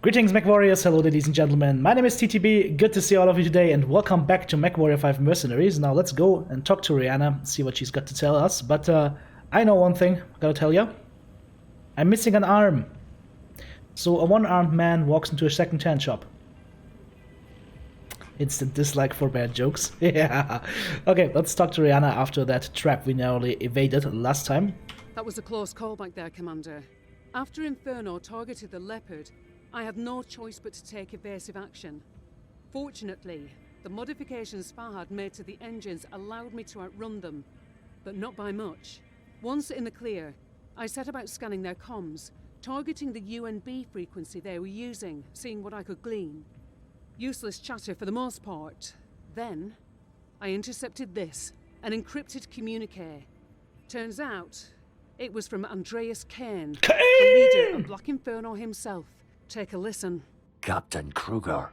Greetings, Mechwarriors. Hello, ladies and gentlemen. My name is TTB. Good to see all of you today, and welcome back to Mechwarrior 5 Mercenaries. Now let's go and talk to Rihanna, see what she's got to tell us. But I know one thing, I gotta tell you. I'm missing an arm. So a one-armed man walks into a second-hand shop. Instant dislike for bad jokes. Yeah. Okay, let's talk to Rihanna after that trap we narrowly evaded last time. That was a close call back there, Commander. After Inferno targeted the Leopard, I had no choice but to take evasive action. Fortunately, the modifications Fahad made to the engines allowed me to outrun them, but not by much. Once in the clear, I set about scanning their comms, targeting the UNB frequency they were using, seeing what I could glean. Useless chatter for the most part. Then, I intercepted this, an encrypted communique. Turns out, it was from Andreas Kane, the leader of Black Inferno himself. Take a listen. Captain Kruger,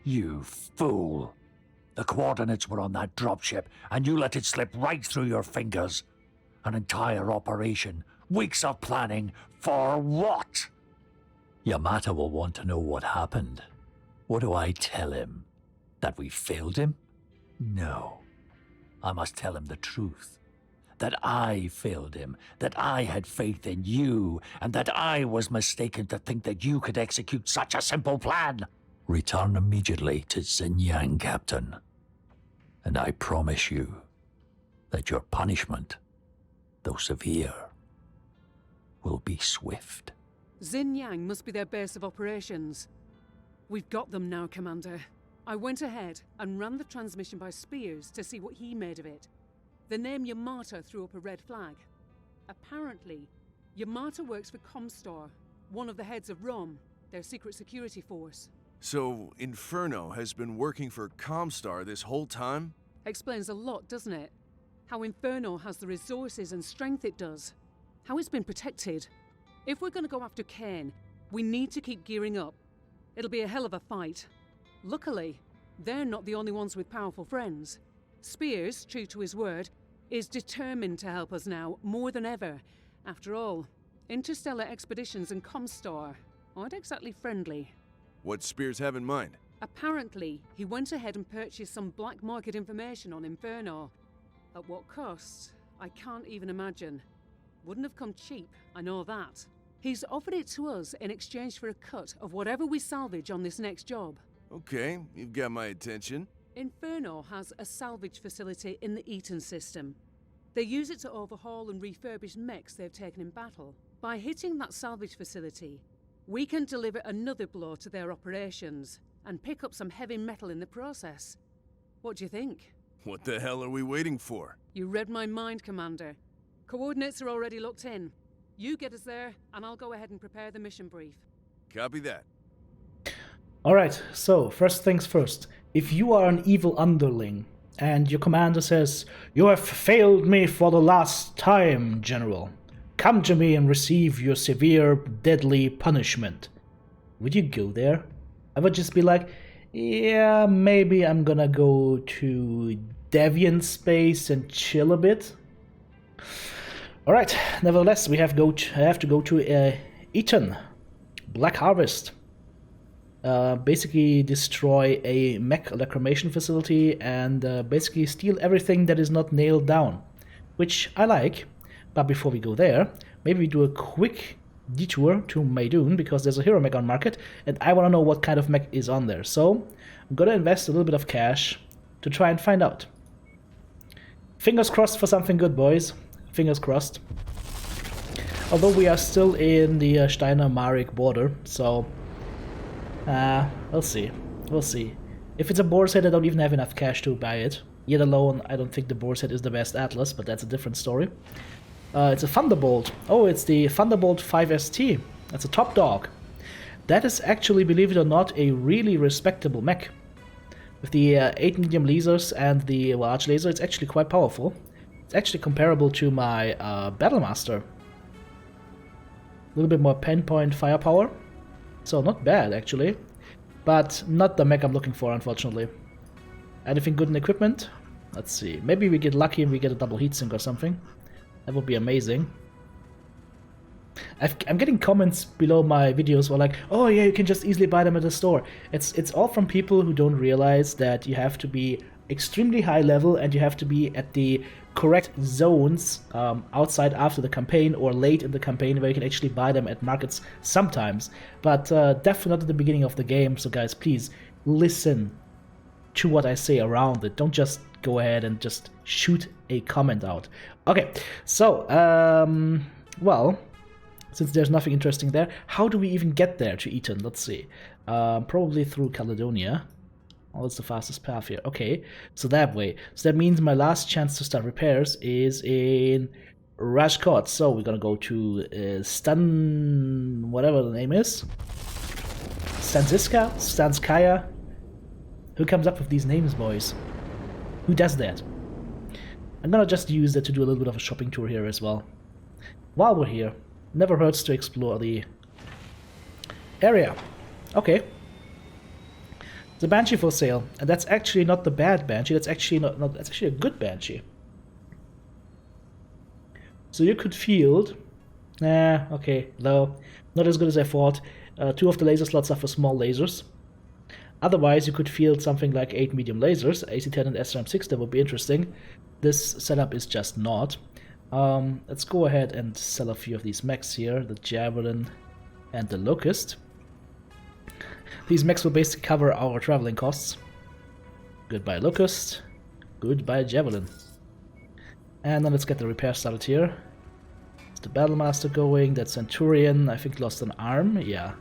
you fool. The coordinates were on that dropship, and you let it slip right through your fingers. An entire operation, weeks of planning, for what? Yamata will want to know what happened. What do I tell him? That we failed him? No. I must tell him the truth. That I failed him, that I had faith in you, and that I was mistaken to think that you could execute such a simple plan. Return immediately to Xinjiang, Captain. And I promise you that your punishment, though severe, will be swift. Xinjiang must be their base of operations. We've got them now, Commander. I went ahead and ran the transmission by Spears to see what he made of it. The name Yamata threw up a red flag. Apparently, Yamata works for Comstar, one of the heads of ROM, their secret security force. So, Inferno has been working for Comstar this whole time? Explains a lot, doesn't it? How Inferno has the resources and strength it does. How it's been protected. If we're gonna go after Kane, we need to keep gearing up. It'll be a hell of a fight. Luckily, they're not the only ones with powerful friends. Spears, true to his word, is determined to help us now, more than ever. After all, interstellar expeditions and Comstar aren't exactly friendly. What Spears have in mind? Apparently, he went ahead and purchased some black market information on Inferno. At what cost? I can't even imagine. Wouldn't have come cheap, I know that. He's offered it to us in exchange for a cut of whatever we salvage on this next job. Okay, you've got my attention. Inferno has a salvage facility in the Eaton system. They use it to overhaul and refurbish mechs they've taken in battle. By hitting that salvage facility, we can deliver another blow to their operations and pick up some heavy metal in the process. What do you think? What the hell are we waiting for? You read my mind, Commander. Coordinates are already locked in. You get us there, and I'll go ahead and prepare the mission brief. Copy that. Alright, so first things first. If you are an evil underling, and your commander says, "You have failed me for the last time, General. Come to me and receive your severe, deadly punishment." Would you go there? I would just be like, yeah, maybe I'm gonna go to Deviant Space and chill a bit. Alright, nevertheless, we have to go to Eaton. Black Harvest. Basically destroy a mech lacrimation facility and basically steal everything that is not nailed down, which I like. But before we go there, maybe we do a quick detour to Maydoun, because there's a hero mech on market and I want to know what kind of mech is on there. So I'm gonna invest a little bit of cash to try and find out. Fingers crossed for something good, boys. Fingers crossed. Although we are still in the Steiner-Marek border, so we'll see. We'll see. If it's a boar set, I don't even have enough cash to buy it. Yet alone, I don't think the boar set is the best Atlas, but that's a different story. It's a Thunderbolt. Oh, it's the Thunderbolt 5ST. That's a top dog. That is actually, believe it or not, a really respectable mech. With the 8 medium lasers and the large laser, it's actually quite powerful. It's actually comparable to my Battlemaster. A little bit more pinpoint firepower. So not bad, actually. But not the mech I'm looking for, unfortunately. Anything good in equipment? Let's see. Maybe we get lucky and we get a double heatsink or something. That would be amazing. I'm getting comments below my videos where like, oh yeah, you can just easily buy them at the store. It's all from people who don't realize that you have to be extremely high level and you have to be at the correct zones outside after the campaign or late in the campaign where you can actually buy them at markets sometimes. But definitely not at the beginning of the game. So guys, please listen to what I say around it. Don't just go ahead and just shoot a comment out. Okay, so, well, since there's nothing interesting there, how do we even get there to Eton? Let's see. Probably through Caledonia. Oh, it's the fastest path here. Okay, so that way. So that means my last chance to start repairs is in Rashkot. So we're gonna go to whatever the name is. Stanskaya. Who comes up with these names, boys? Who does that? I'm gonna just use that to do a little bit of a shopping tour here as well. While we're here, never hurts to explore the area. Okay. The Banshee for sale, and that's actually not the bad Banshee. That's actually that's actually a good Banshee. So you could field. Okay, low. Not as good as I thought. 2 of the laser slots are for small lasers. Otherwise, you could field something like 8 medium lasers, AC-10 and SRM-6. That would be interesting. This setup is just not. Let's go ahead and sell a few of these mechs here, the Javelin and the Locust. These mechs will basically cover our traveling costs. Goodbye Locust, goodbye Javelin. And then let's get the repair started here. It's the Battlemaster going, that Centurion, I think lost an arm, yeah.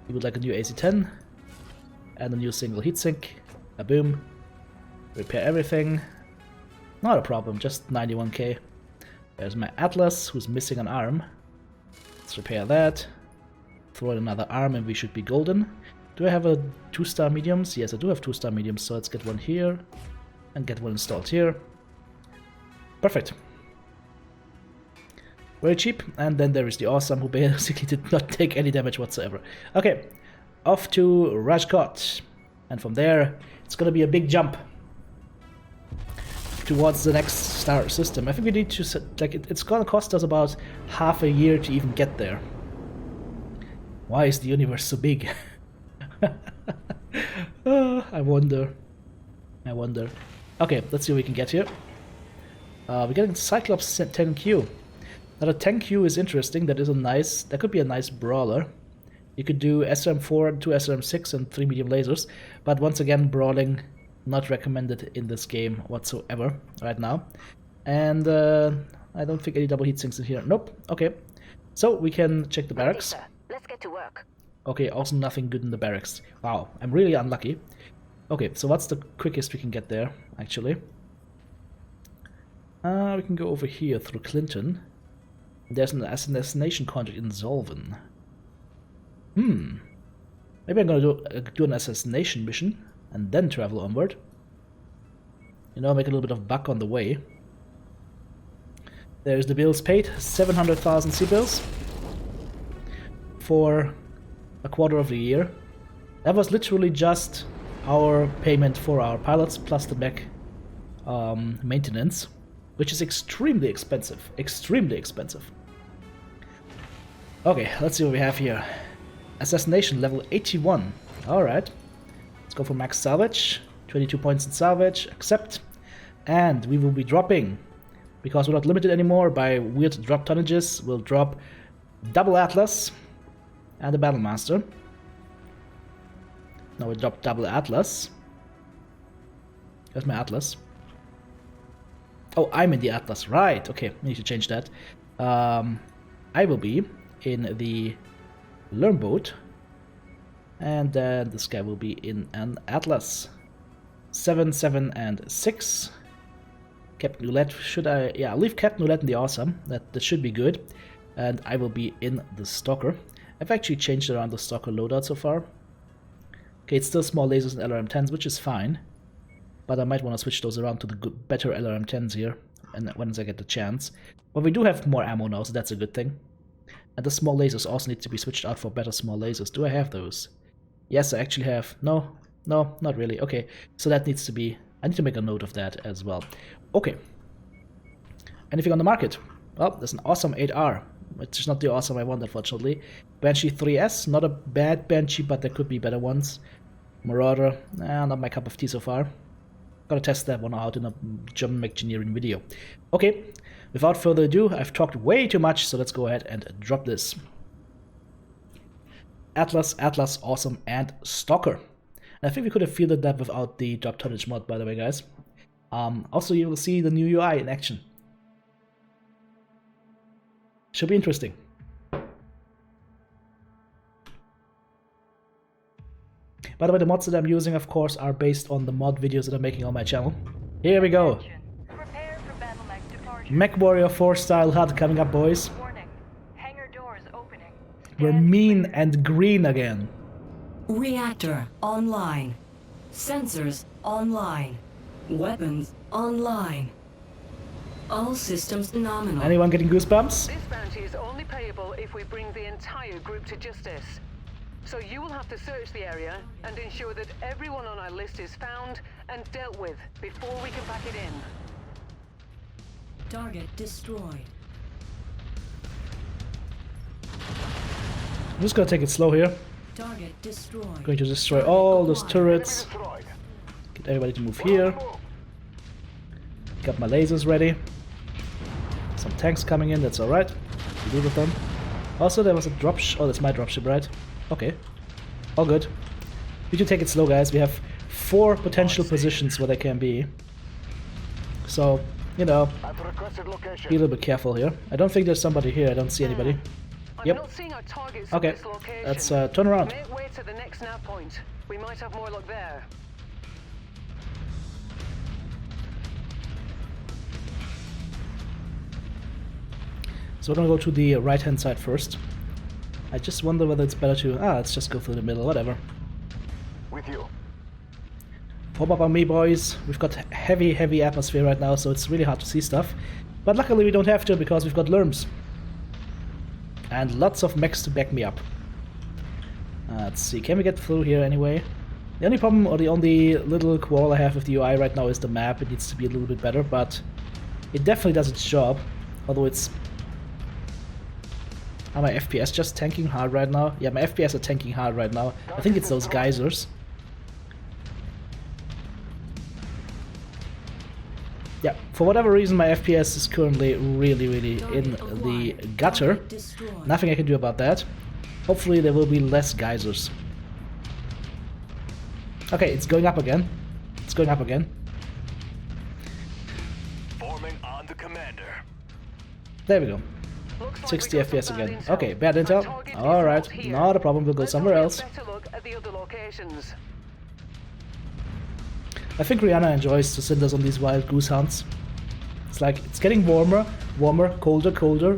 He would like a new AC-10 and a new single heatsink. A boom. Repair everything. Not a problem, just 91k. There's my Atlas, who's missing an arm. Let's repair that. Throw in another arm and we should be golden. Do I have a 2-star mediums? Yes, I do have 2-star mediums, so let's get one here and get one installed here. Perfect. Very cheap. And then there is the Awesome, who basically did not take any damage whatsoever. Okay, off to Rajkot. And from there, it's gonna be a big jump towards the next star system. I think we need to, like, it's gonna cost us about half a year to even get there. Why is the universe so big? I wonder. Okay, let's see what we can get here. We're getting Cyclops 10Q. Now the 10Q is interesting. That could be a nice brawler. You could do SRM4, 2 SRM6 and 3 medium lasers. But once again, brawling not recommended in this game whatsoever right now. And I don't think any double heat sinks in here. Nope. Okay. So we can check the barracks. Ready, sir. Let's get to work. Okay, also nothing good in the barracks. Wow, I'm really unlucky. Okay, so what's the quickest we can get there, actually? We can go over here through Clinton. There's an assassination contract in Zolven. Maybe I'm gonna do an assassination mission and then travel onward. You know, make a little bit of buck on the way. There's the bills paid, 700,000 C-bills for a quarter of the year. That was literally just our payment for our pilots plus the mech maintenance, which is extremely expensive. Okay, let's see what we have here. Assassination level 81. Alright. Let's go for max salvage. 22 points in salvage. Accept. And we will be dropping, because we're not limited anymore by weird drop tonnages, we'll drop double Atlas and the Battlemaster. Now we drop double Atlas. There's my Atlas. Oh, I'm in the Atlas, right. Okay, we need to change that. I will be in the Learn boat. And then this guy will be in an Atlas. 7, 7, and 6. Captain Roulette, should I... Yeah, I'll leave Captain Roulette in the Awesome. That should be good. And I will be in the Stalker. I've actually changed around the Stalker loadout so far. Okay, it's still small lasers and LRM-10s, which is fine. But I might want to switch those around to the better LRM-10s here, and once I get the chance. But we do have more ammo now, so that's a good thing. And the small lasers also need to be switched out for better small lasers. Do I have those? Yes, I actually have. No, not really. Okay, so that needs to be... I need to make a note of that as well. Okay. Anything on the market? Well, there's an awesome 8R. which is not the awesome I want, unfortunately. Banshee 3S, not a bad Banshee, but there could be better ones. Marauder, not my cup of tea so far. Gotta test that one out in a German engineering video. Okay, without further ado, I've talked way too much, so let's go ahead and drop this. Atlas, awesome, and Stalker. And I think we could have fielded that without the drop tonnage mod, by the way, guys. Also, you will see the new UI in action. Should be interesting. By the way, the mods that I'm using, of course, are based on the mod videos that I'm making on my channel. Here we go. Prepare for BattleTech departure. Mechwarrior 4 style HUD coming up, boys. Warning. Hangar doors opening. We're Stand mean clear. and green again. Reactor online. Sensors online. Weapons online. All systems nominal. Anyone getting goosebumps? This bounty is only payable if we bring the entire group to justice. So you will have to search the area and ensure that everyone on our list is found and dealt with before we can pack it in. Target destroyed. I'm just gonna take it slow here. Target destroyed. Going to destroy all those turrets. Get everybody to move here. Got my lasers ready. Some tanks coming in, that's alright. We deal with them. Also, there was a dropship. Oh, that's my dropship, right? Okay. All good. We can take it slow, guys. We have 4 potential positions where they can be. So, you know, be a little bit careful here. I don't think there's somebody here. I don't see anybody. I'm Yep. not seeing our targets Okay, at this location. let's turn around. Make way to the next nav point. We might have more luck there. So we're gonna go to the right-hand side first. I just wonder whether it's better to... let's just go through the middle, whatever. With you. Pop up on me, boys. We've got heavy atmosphere right now, so it's really hard to see stuff. But luckily we don't have to, because we've got lerms. And lots of mechs to back me up. Let's see, can we get through here anyway? The only problem, or the only little quarrel I have with the UI right now is the map. It needs to be a little bit better, but it definitely does its job. Although it's... Are my FPS just tanking hard right now? Yeah, my FPS are tanking hard right now. I think it's those geysers. Yeah, for whatever reason my FPS is currently really in the gutter. Destroyed. Nothing I can do about that. Hopefully there will be less geysers. Okay, it's going up again. It's going up again. Forming on the commander. There we go. Looks like 60 we got some FPS bad again. intel. Okay, bad Our intel. target is Alright, not here. not a problem, we'll go Let's somewhere have a else. better look at the other locations. I think Rihanna enjoys to send us on these wild goose hunts. It's like, it's getting warmer, colder,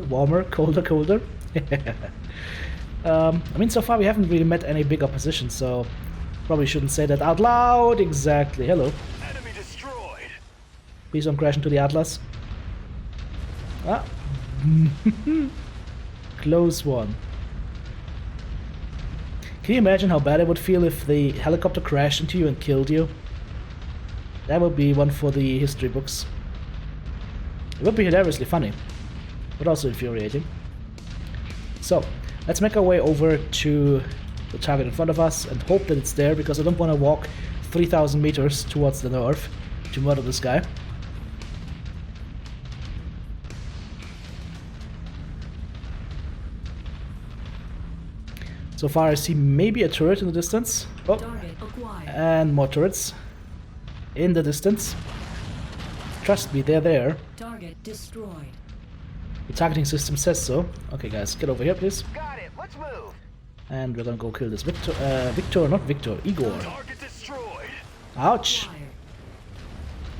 warmer, colder. I mean, so far we haven't really met any big opposition, so probably shouldn't say that out loud. Exactly. Hello. Enemy destroyed. Please don't crash into the Atlas. Ah. Close one. Can you imagine how bad it would feel if the helicopter crashed into you and killed you? That would be one for the history books. It would be hilariously funny, but also infuriating. So, let's make our way over to the target in front of us and hope that it's there, because I don't want to walk 3,000 meters towards the north to murder this guy. So far I see maybe a turret in the distance. Oh, Target acquired. and more turrets in the distance. Trust me, they're there. Target destroyed. The targeting system says so. Okay guys, get over here please. Got it. Let's move. And we're gonna go kill this not Victor, Igor. Target destroyed. Ouch! Fired.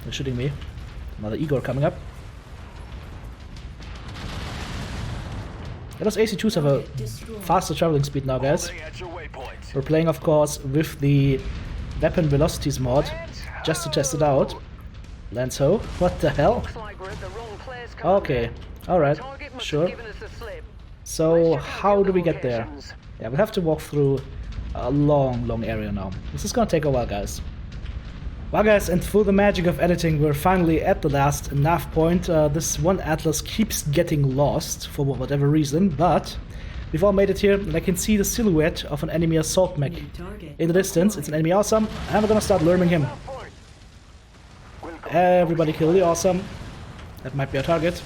They're shooting me. Another Igor coming up. Yeah, those AC2s have a faster traveling speed now, guys. Holding at your waypoint. We're playing, of course, with the weapon velocities mod, just to test it out. Lance Ho, what the hell? Looks like we're at the wrong place, Commander. Okay, alright, Target must sure. have given us the slip. So, Let's check out how the do we other get there? locations. Yeah, we'll have to walk through a long area now. This is gonna take a while, guys. Well guys, and through the magic of editing, we're finally at the last nav point. This one Atlas keeps getting lost for whatever reason, but we've all made it here, and I can see the silhouette of an enemy assault mech in the distance. It's an enemy awesome, and we're gonna start lurming him. Everybody kill the awesome. That might be our target.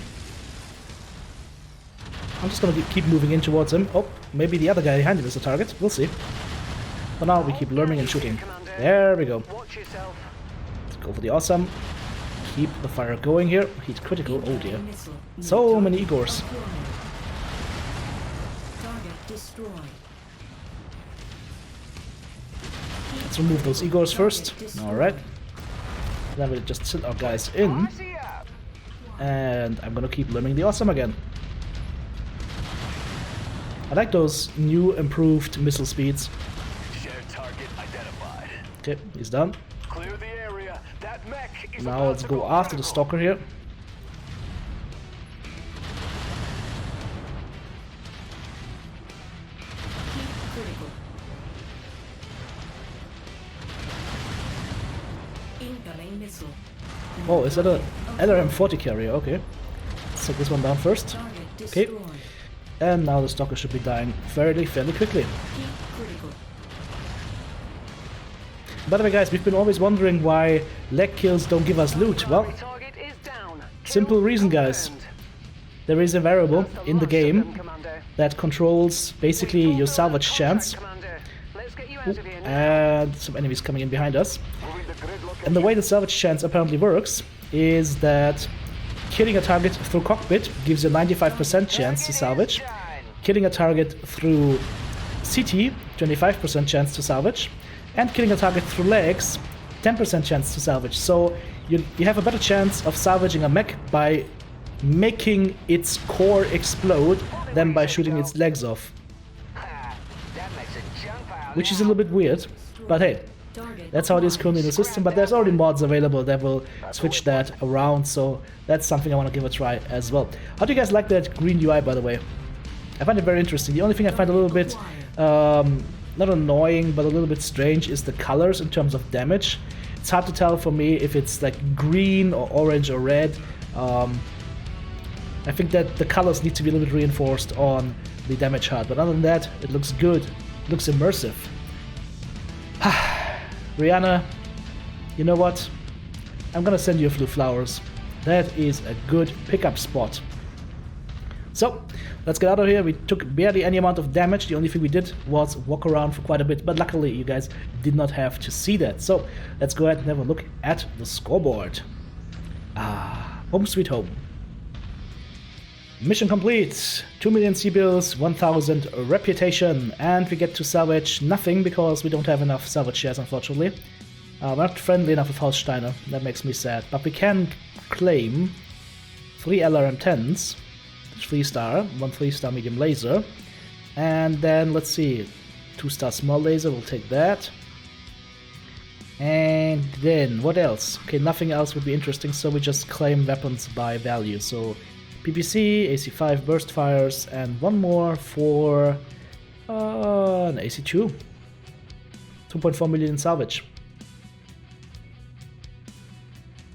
I'm just gonna keep moving in towards him. Oh, maybe the other guy behind him is the target. We'll see. For now, we keep lurming and shooting. There we go. Let's go for the awesome. Keep the fire going here. He's critical. Oh dear. So many Igors. Target destroyed. Let's remove those Igors first. Alright. Then we'll just sit our guys in. And I'm gonna keep lurming the awesome again. I like those new improved missile speeds. Shared target identified. Okay, he's done. Clear the area. That mech is Now about let's to go after the vertical. stalker here. Critical. Incoming missile. Oh, is that a LRM-40 carrier? Okay. Let's take this one down first. Target Okay. destroyed. And now the stalker should be dying fairly quickly. Keep critical. By the way guys, we've been always wondering why leg kills don't give us loot. Well, Target is down. simple reason guys. There is a variable in the game that controls basically your salvage chance. Let's get you out of here now. And some enemies coming in behind us. And the way the salvage chance apparently works is that killing a target through cockpit gives you a 95% chance to salvage. Killing a target through CT, 25% chance to salvage. And killing a target through legs, 10% chance to salvage. So you have a better chance of salvaging a mech by making its core explode than by shooting its legs off. Which is a little bit weird, but hey, Target that's how it is currently in the system, but there's already mods available that will switch that around, so that's something I want to give a try as well. How do you guys like that green UI, by the way? I find it very interesting. The only thing I find a little bit, not annoying, but a little bit strange is the colors in terms of damage. It's hard to tell for me if it's like green or orange or red. I think that the colors need to be a little bit reinforced on the damage HUD, but other than that, it looks good. It looks immersive. Rihanna, you know what? I'm gonna send you a few flowers. That is a good pickup spot. So, let's get out of here. We took barely any amount of damage. The only thing we did was walk around for quite a bit, but luckily you guys did not have to see that. So, let's go ahead and have a look at the scoreboard. Home sweet home. Mission complete. 2 million C-bills, 1000 reputation, and we get to salvage nothing because we don't have enough salvage shares, unfortunately. We're not friendly enough with Holsteiner. That makes me sad. But we can claim 3 LRM-10s, 3-star, 1 3-star medium laser, and then let's see, 2-star small laser. We'll take that. And then what else? Okay, nothing else would be interesting, so we just claim weapons by value. So PPC, AC5 burst fires, and one more for an AC2. 2.4 million in salvage.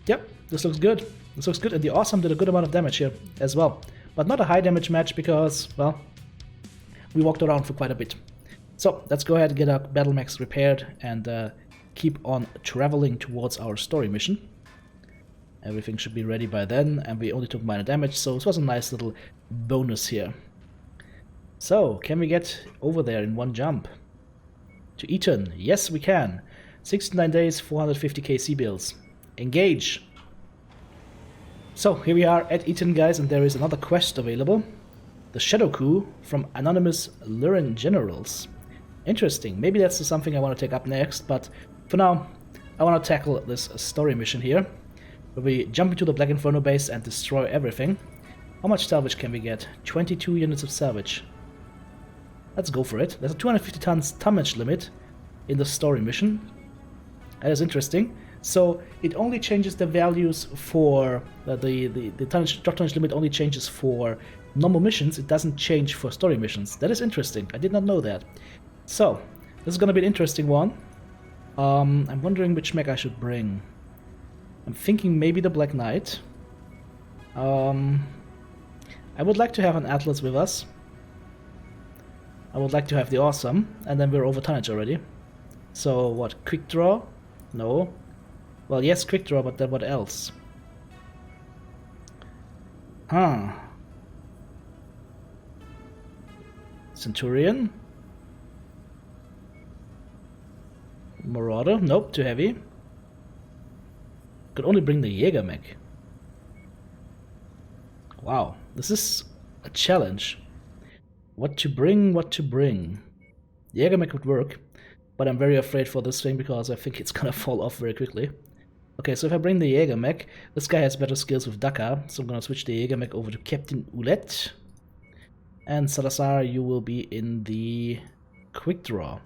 Yep, this looks good. This looks good, and the awesome did a good amount of damage here as well. But not a high damage match because, well, we walked around for quite a bit. So let's go ahead and get our battle mechs repaired and keep on traveling towards our story mission. Everything should be ready by then, and we only took minor damage, so it was a nice little bonus here. So, can we get over there in one jump? To Eton? Yes, we can. 69 days, 450k C-bills. Engage! So, here we are at Eton, guys, and there is another quest available. The Shadow Coup from Anonymous Lurin Generals. Interesting. Maybe that's something I want to take up next, but for now, I want to tackle this story mission here, where we jump into the Black Inferno base and destroy everything. How much salvage can we get? 22 units of salvage. Let's go for it. There's a 250 tons tonnage limit in the story mission. That is interesting. So it only changes the values for the tonnage limit only changes for normal missions. It doesn't change for story missions. That is interesting. I did not know that. So this is going to be an interesting one. I'm wondering which mech I should bring. I'm thinking maybe the Black Knight. I would like to have an Atlas with us. I would like to have the Awesome, and then we're over tonnage already. So what, quick draw? No. Well, yes, quick draw, but then what else? Huh. Centurion? Marauder? Nope, too heavy. Could only bring the Jäger mech. Wow, this is a challenge. What to bring, what to bring. Jäger mech would work, but I'm very afraid for this thing because I think it's gonna fall off very quickly. Okay, so if I bring the Jäger mech, this guy has better skills with Dakar, so I'm gonna switch the Jäger mech over to Captain Ouellette. And Salazar, you will be in the quick draw.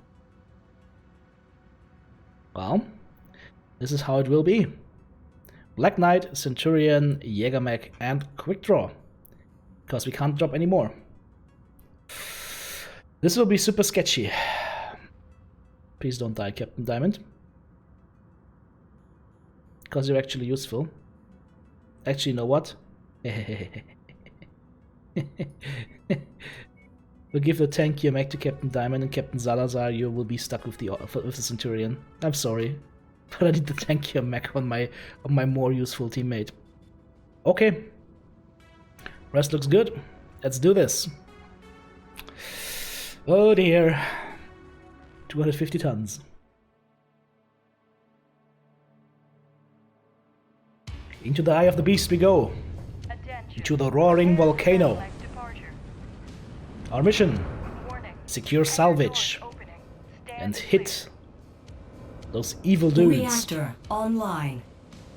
Well, this is how it will be. Black Knight, Centurion, Jäger mech, and quick draw. Because we can't drop any more. This will be super sketchy. Please don't die, Captain Diamond. Because you're actually useful. Actually, you know what? We'll give the tankier mech to Captain Diamond, and Captain Salazar, you will be stuck with the Centurion. I'm sorry, but I need the tankier mech on my more useful teammate. Okay, rest looks good. Let's do this. Oh dear, 250 tons. Into the eye of the beast we go. Attention. Into the roaring volcano. Battleleg departure. Our mission: Warning. secure Hangar salvage doors opening. Stand and clear. hit those evil dudes. Reactor online.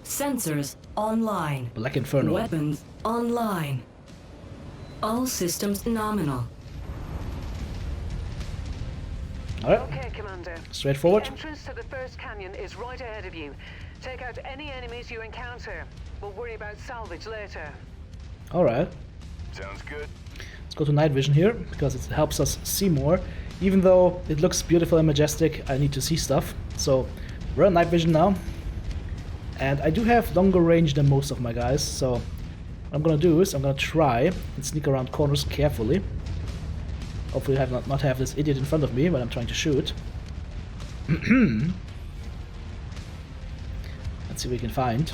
Sensors online. Black Inferno. Weapons online. All systems nominal. Alright, Okay, Commander. straightforward. The entrance to the first canyon is right ahead of you. Take out any enemies you encounter. We'll worry about salvage later. Alright, Sounds good. let's go to night vision here, because it helps us see more. Even though it looks beautiful and majestic, I need to see stuff. So, we're on night vision now. And I do have longer range than most of my guys, so what I'm gonna do is I'm gonna try and sneak around corners carefully. Hopefully not have this idiot in front of me when I'm trying to shoot. Let's see what we can find.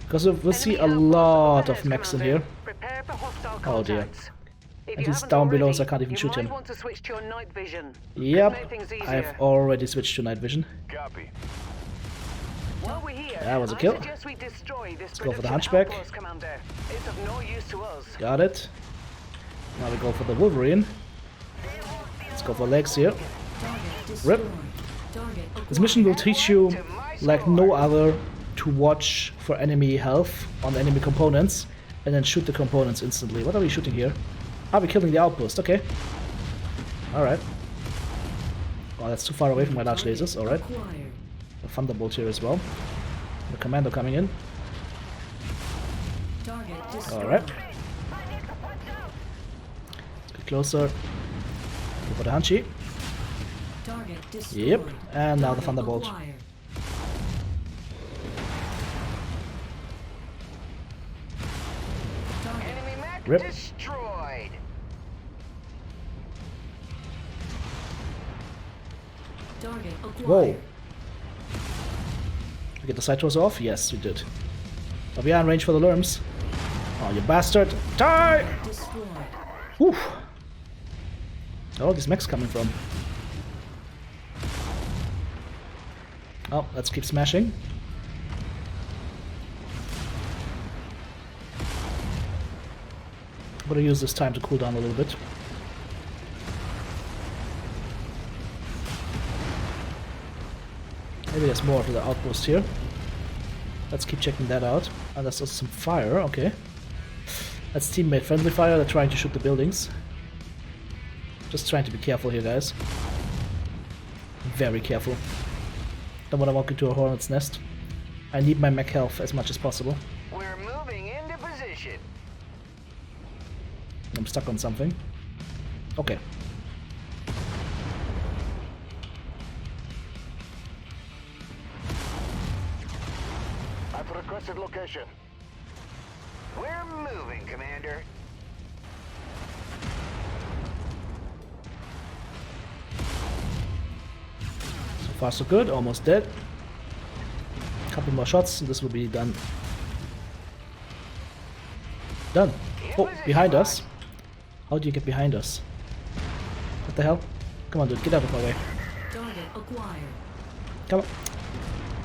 Because we'll see a lot of mechs in here. Prepare for hostile Oh dear. contacts. If And you he's haven't down below, already, so I can't even you shoot might him. want to switch to your night vision. Could Yep, make things easier. I've already switched to night vision. Copy. While we're here, That was a I kill. suggest we destroy this go for the production Hunchback. outpost, Commander. It's of no use to us. Got it. Now we go for the Wolverine. Let's go for legs here. Target Rip. destroyed. Target This mission will acquired. teach you, like no other, to watch for enemy health on enemy components and then shoot the components instantly. What are we shooting here? Ah, we're killing the outpost. Okay. Alright. Oh, that's too far away from my large lasers. Alright. Acquired. The Thunderbolt here as well. The Commando coming in. Target destroyed. Alright. Let's get closer. Go for the Hanshi. Target destroyed. Yep. And now the Target Thunderbolt. acquired. Enemy mech Rip. destroyed. Target acquired. Whoa. We get the Cytos off? Yes, we did. But we are in range for the Lerms. Oh, you bastard! Die! Destroyed. Whew. Where are all these mechs coming from? Oh, let's keep smashing. I'm gonna use this time to cool down a little bit. Maybe there's more to the outpost here. Let's keep checking that out. And there's also some fire, okay. That's teammate friendly fire, they're trying to shoot the buildings. Just trying to be careful here, guys. Very careful. Don't want to walk into a hornet's nest. I need my mech health as much as possible. We're moving into position. I'm stuck on something. Okay. Requested location. We're moving, Commander. So far so good, almost dead. Couple more shots and this will be done. Done. Oh, behind us. How do you get behind us? What the hell? Come on, dude, get out of my way. Target acquired. Come on.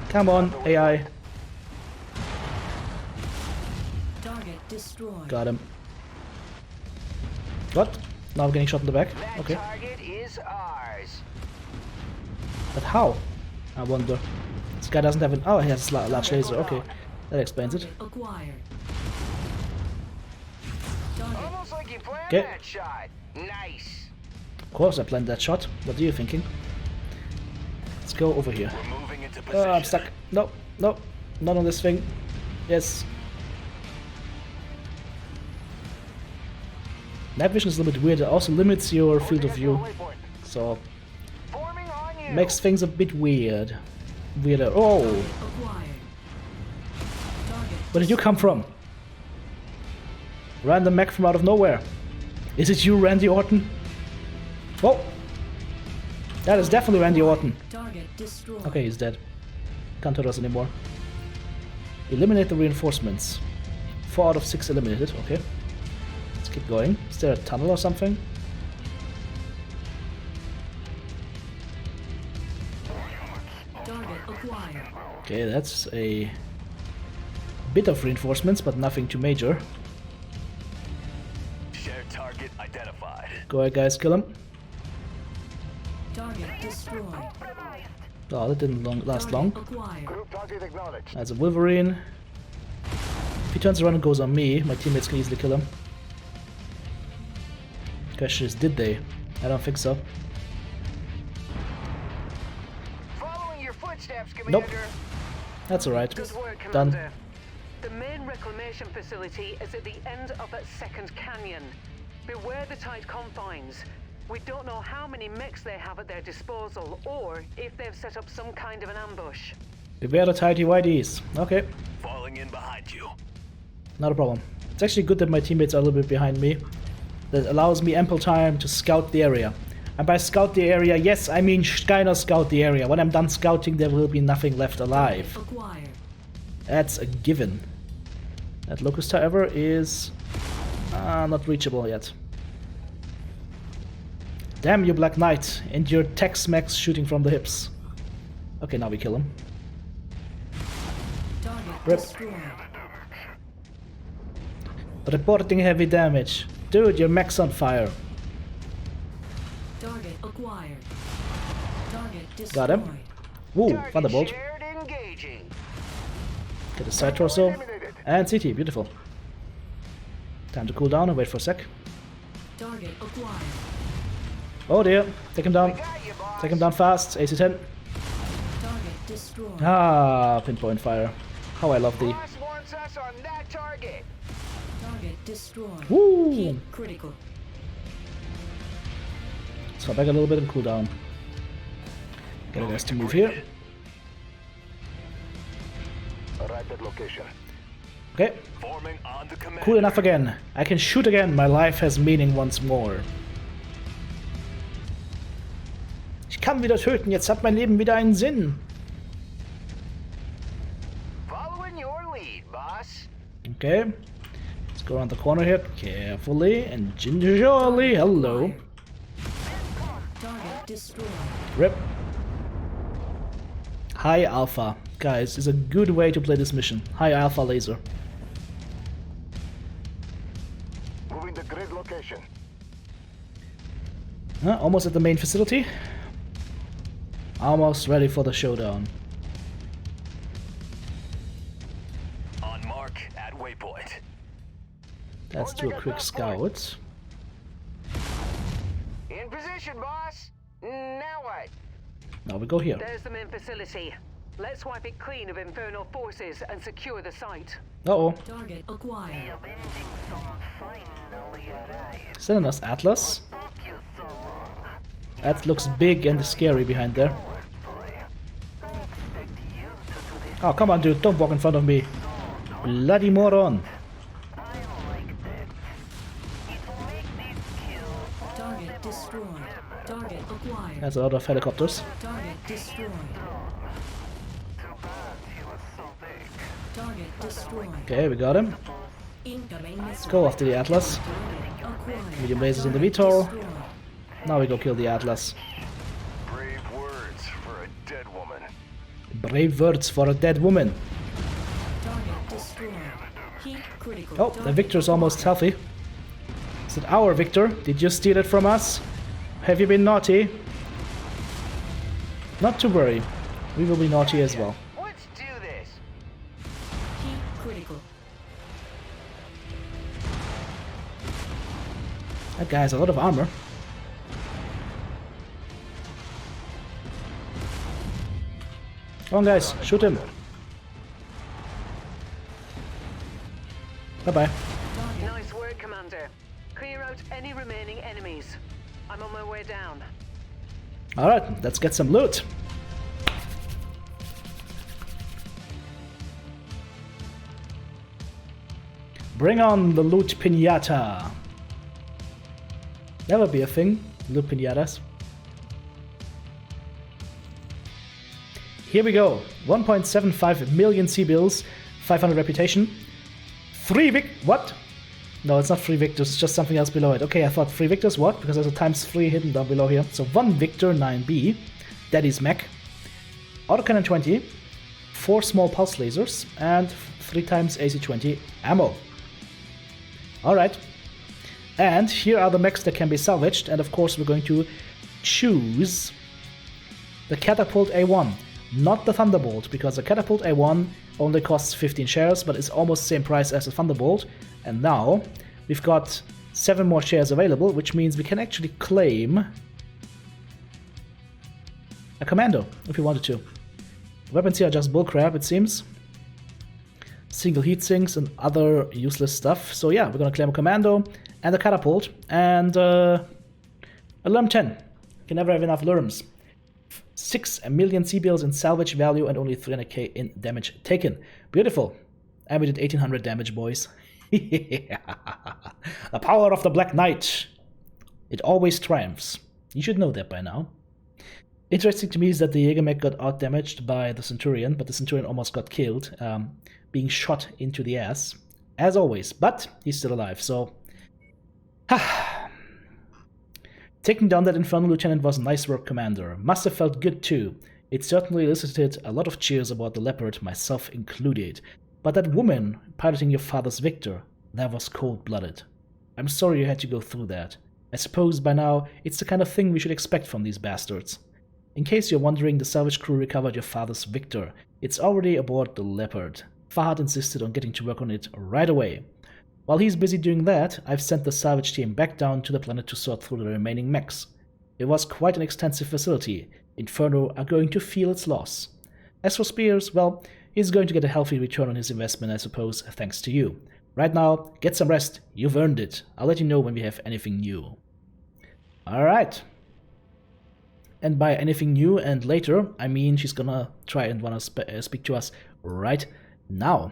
Come on, AI. Target destroyed. Got him. What? Now I'm getting shot in the back? That Okay. target is ours. But how? I wonder. This guy doesn't have an... Oh, he has a large laser. Okay. That explains it. Target acquired. Almost like you planned Okay. that shot. Nice. Of course I planned that shot. What are you thinking? Let's go over here. We're moving into Oh, I'm stuck. No, no. Not on this thing. Yes. Night vision is a little bit weird. It also limits your field of view. So, Forming on you. makes things a bit weird. Weirder. Oh! Acquired. Target. Where did you come from? Random mech from out of nowhere. Is it you, Randy Orton? Oh! That is definitely Randy Orton. Target destroyed. Okay, he's dead. Can't hurt us anymore. Eliminate the reinforcements. 4 out of 6 eliminated, okay. Let's keep going. Is there a tunnel or something? Target acquired. Okay, that's a bit of reinforcements, but nothing too major. Shared target identified. Go ahead, guys, kill him. Target destroyed. Oh, that didn't last long. Acquired. Group target acknowledged. That's a Wolverine. If he turns around and goes on me, my teammates can easily kill him. Question is, did they? I don't think so. Following your footsteps, Nope. Commander. That's alright. Good work, Done. Commander. The main reclamation facility is at the end of that second canyon. Beware the tight confines. We don't know how many mechs they have at their disposal, or if they've set up some kind of an ambush. Beware the tighty whiteys. Okay, Falling in behind you. not a problem. It's actually good that my teammates are a little bit behind me. That allows me ample time to scout the area. And by scout the area, yes, I mean kind of scout the area. When I'm done scouting, there will be nothing left alive. Acquired. That's a given. That locust, however, is not reachable yet. Damn you, Black Knight, and your Tex-Mex shooting from the hips. Okay, now we kill him. Target Rip. destroyed. Reporting heavy damage. Dude, your mech's on fire. Target acquired. Target destroyed. Got him. Woo, Target Thunderbolt. shared engaging. Get a side torso. And CT, beautiful. Time to cool down and wait for a sec. Target acquired. Oh dear, take him down. Got you, boss. Take him down fast, AC-10. Target destroyed. Ah, pinpoint fire. How I love the... Boss wants us on that target. Target destroyed. Woo! Heat critical. Let's fall back a little bit and cool down. Get a guys to move here. Arrived at location. Okay, Forming on the command. cool enough again. I can shoot again, my life has meaning once more. Ich kann wieder töten, jetzt hat mein Leben wieder einen Sinn. Following your lead, boss. Okay, let's go around the corner here carefully and gingerly. Hello. Target destroyed. Rip. High Alpha. Guys, is a good way to play this mission. High Alpha laser. Moving to grid location. Almost at the main facility. Almost ready for the showdown. On mark at waypoint. Let's do a quick scout. In position, boss. Now what? Now we go here. There's the main facility. Let's wipe it clean of Inferno forces and secure the site. Uh-oh. Target acquired. Sending us Atlas. That looks big and scary behind there. Oh, come on, dude. Don't walk in front of me. bloody moron. Target destroyed. Target acquired. There's a lot of helicopters. Target destroyed. Target destroyed. Okay, we got him. Incoming Let's missile. go after the Atlas. Acquired. Medium lasers in the VTOL. Destroyed. Now we go kill the Atlas. Brave words for a dead woman. Brave words for a dead woman. Target destroyed. Heat critical. Oh, the Victor's almost healthy. Is it our Victor? Did you steal it from us? Have you been naughty? Not to worry. We will be naughty as well. Let's do this. Heat critical. That guy has a lot of armor. Come on guys, shoot him. Bye-bye. Nice work, Commander. Clear out any remaining enemies. I'm on my way down. Alright, let's get some loot. Bring on the loot pinata. That would be a thing, loot pinatas. Here we go. 1.75 million C-bills, 500 reputation. 3 what? No, it's not 3 victors, it's just something else below it. Okay, I thought 3 victors, what? Because there's a ×3 hidden down below here. So 1 victor, 9B. Daddy's mech. Autocannon 20. 4 small pulse lasers. And 3 times AC-20 ammo. Alright. And here are the mechs that can be salvaged. And of course we're going to choose the Catapult A1. Not the Thunderbolt, because the Catapult A1 only costs 15 shares, but it's almost the same price as the Thunderbolt. And now we've got 7 more shares available, which means we can actually claim a commando if we wanted to. Weapons here are just bullcrap, it seems. Single heat sinks and other useless stuff. So yeah, we're gonna claim a commando and a catapult and a Lerm 10. You can never have enough Lerms. 6 million C-bills in salvage value and only 300k in damage taken. Beautiful. And we did 1800 damage, boys. The power of the Black Knight. It always triumphs. You should know that by now. Interesting to me is that the Jägermech got out-damaged by the Centurion, but the Centurion almost got killed, being shot into the ass, as always, but he's still alive, so... Taking down that Inferno Lieutenant was nice work, Commander. Must have felt good too. It certainly elicited a lot of cheers about the Leopard, myself included. But that woman piloting your father's Victor, that was cold-blooded. I'm sorry you had to go through that. I suppose by now it's the kind of thing we should expect from these bastards. In case you're wondering, the salvage crew recovered your father's Victor. It's already aboard the Leopard. Fahad insisted on getting to work on it right away. While he's busy doing that, I've sent the salvage team back down to the planet to sort through the remaining mechs. It was quite an extensive facility. Inferno are going to feel its loss. As for Spears, well, he's going to get a healthy return on his investment, I suppose, thanks to you. Right now, get some rest. You've earned it. I'll let you know when we have anything new. Alright. And by anything new and later, I mean she's gonna try and wanna speak to us right now.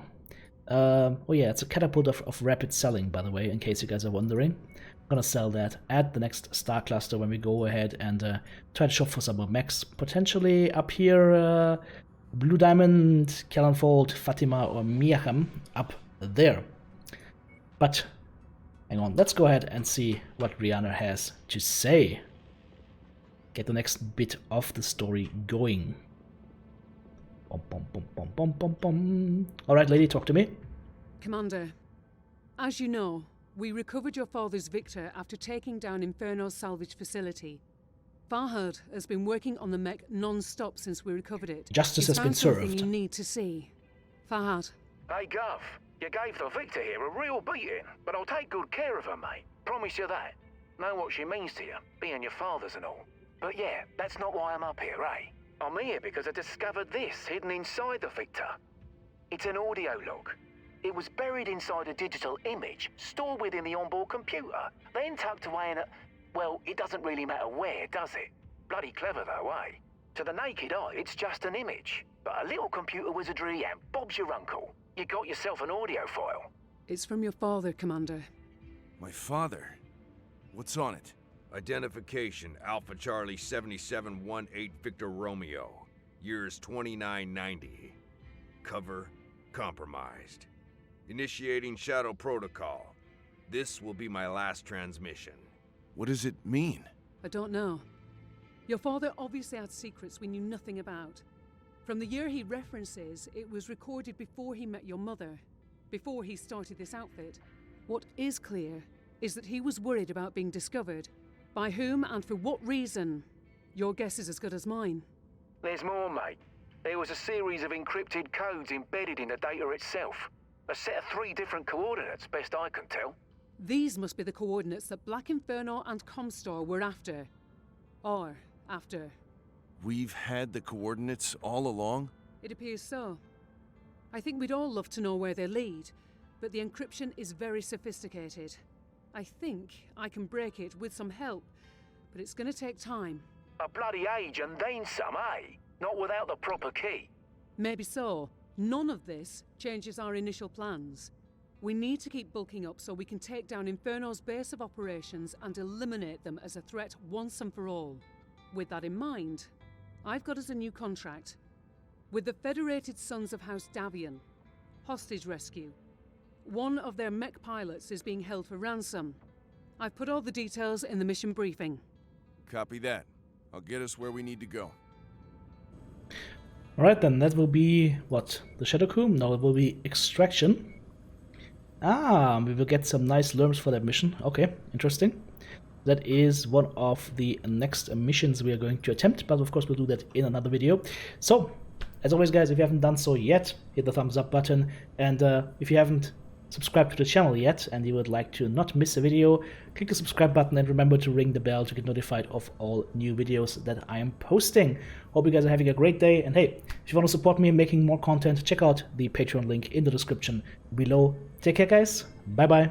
Oh yeah, it's a catapult of rapid selling, by the way, in case you guys are wondering. I'm gonna sell that at the next star cluster when we go ahead and try to shop for some more mechs. Potentially up here, Blue Diamond, Kellenfold, Fatima, or Miacham up there. But, hang on, let's go ahead and see what Rihanna has to say. Get the next bit of the story going. Alright, lady, talk to me. Commander, as you know, we recovered your father's Victor after taking down Inferno's salvage facility. Fahad has been working on the mech non-stop since we recovered it. Justice He's has been found something served. you need to see. Fahad. Hey, Gov, you gave the Victor here a real beating, but I'll take good care of her, mate. Promise you that. Know what she means to you, being your father's and all. But yeah, that's not why I'm up here, eh? I'm here because I discovered this hidden inside the Victor. It's an audio log. It was buried inside a digital image, stored within the onboard computer, then tucked away in a... Well, it doesn't really matter where, does it? Bloody clever though, eh? To the naked eye, it's just an image. But a little computer wizardry and Bob's your uncle. You got yourself an audio file. It's from your father, Commander. My father? What's on it? Identification, Alpha Charlie 7718 Victor Romeo. Years 2990. Cover, compromised. Initiating Shadow Protocol. This will be my last transmission. What does it mean? I don't know. Your father obviously had secrets we knew nothing about. From the year he references, it was recorded before he met your mother, before he started this outfit. What is clear is that he was worried about being discovered. By whom and for what reason? Your guess is as good as mine. There's more, mate. There was a series of encrypted codes embedded in the data itself. A set of 3 different coordinates, best I can tell. These must be the coordinates that Black Inferno and Comstar were after. Or after. We've had the coordinates all along? It appears so. I think we'd all love to know where they lead, but the encryption is very sophisticated. I think I can break it with some help, but it's going to take time. A bloody age and then some, eh? Not without the proper key. Maybe so. None of this changes our initial plans. We need to keep bulking up so we can take down Inferno's base of operations and eliminate them as a threat once and for all. With that in mind, I've got us a new contract. With the Federated Sons of House Davian. Hostage rescue. One of their mech pilots is being held for ransom. I've put all the details in the mission briefing. Copy that. I'll get us where we need to go. Alright then, that will be, what, the Shadow Coup? No, it will be Extraction. Ah, we will get some nice lerms for that mission. Okay, interesting. That is one of the next missions we are going to attempt, but of course we'll do that in another video. So, as always guys, if you haven't done so yet, hit the thumbs up button, and if you haven't subscribed to the channel yet and you would like to not miss a video, click the subscribe button and remember to ring the bell to get notified of all new videos that I am posting. Hope you guys are having a great day, and hey, if you want to support me in making more content, check out the Patreon link in the description below. Take care guys, bye bye.